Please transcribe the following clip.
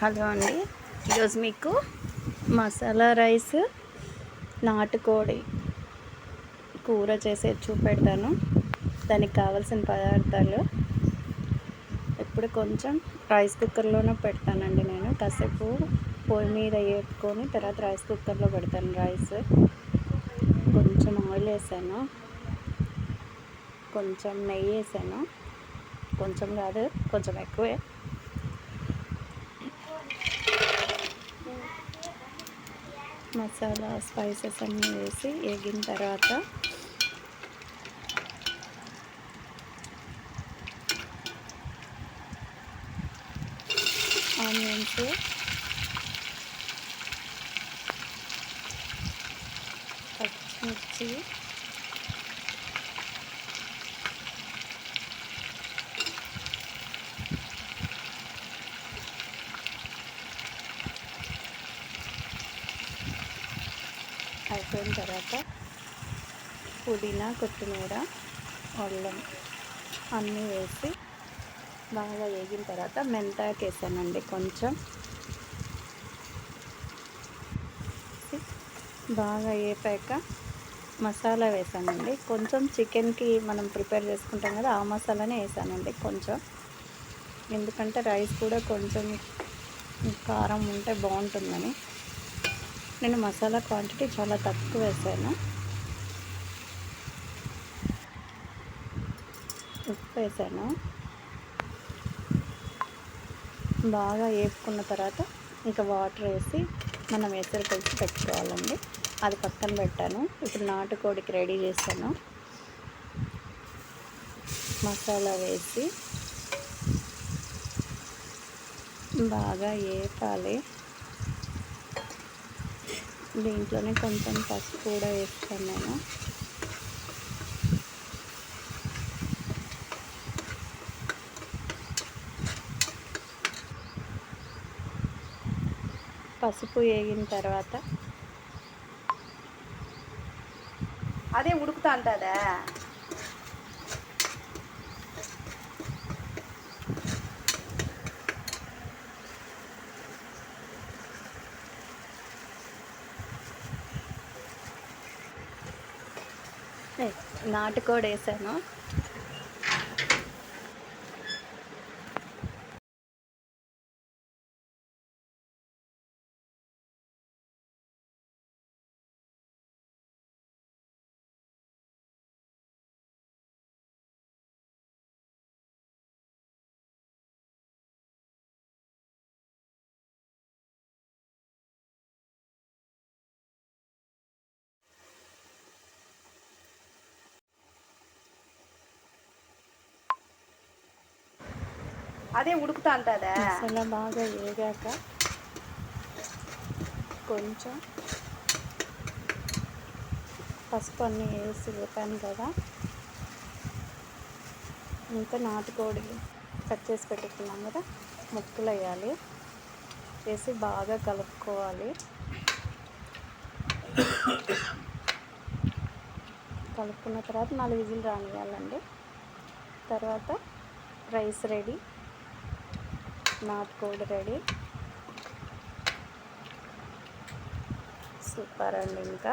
Hello అండి, ఈరోజు మీకు మసాలా రైస్ నాటుకోడి కూర చేసే చూపెడతాను. దానికి కావాల్సిన పదార్థాలు ఇప్పుడు కొంచెం రైస్ కుక్కర్లోనే పెడతానండి. నేను కాసేపు పొయ్యి మీద వేపుకొని తర్వాత రైస్ కుక్కర్లో పెడతాను. రైస్ కొంచెం ఆయిల్ వేసాను, కొంచెం నెయ్యి వేసాను, కొంచెం కాదు కొంచెం ఎక్కువే. మసాలా స్పైసెస్ అన్నీ వేసి వేగిన తర్వాత ఆనియన్స్, పచ్చిమిర్చి, అయిపోయిన తర్వాత పుదీనా, కొత్తిమీర, అల్లం అన్నీ వేసి బాగా వేగిన తర్వాత మెంతాకు వేసానండి. కొంచెం బాగా వేపాక మసాలా వేసానండి. కొంచెం చికెన్కి మనం ప్రిపేర్ చేసుకుంటాం కదా, ఆ మసాలానే వేసానండి కొంచెం. ఎందుకంటే రైస్ కూడా కొంచెం కారం ఉంటే బాగుంటుందని నేను మసాలా క్వాంటిటీ చాలా తక్కువ వేసాను. ఉప్పు వేసాను. బాగా వేపుకున్న తర్వాత ఇంకా వాటర్ వేసి మనం ఎసరు కలిసి పెట్టుకోవాలండి. అది పక్కన పెట్టాను. ఇప్పుడు నాటుకోడికి రెడీ చేస్తాను. మసాలా వేసి బాగా వేపాలి. దీంట్లోనే కొంచెం పసుపు కూడా వేస్తాను నేను. పసుపు వేగిన తర్వాత అదే ఉడుకుతా ఉంటుందా. నాటుకోడి వేసాను. అదే ఉడుకుతా ఉంటుందా. మసాలా బాగా వేగాక కొంచెం పసుపు అన్నీ వేసి వేపాను కదా, ఇంకా నాటుకోడి కట్ చేసి పెట్టుకున్నాం కదా, ముక్కలు వేయాలి. వేసి బాగా కలుపుకోవాలి. కలుపుకున్న తర్వాత 4 విజిల్ రానియాలండి. తర్వాత రైస్ రెడీ, నాటుకోడి రెడీ. సూపర్ అండి. ఇంకా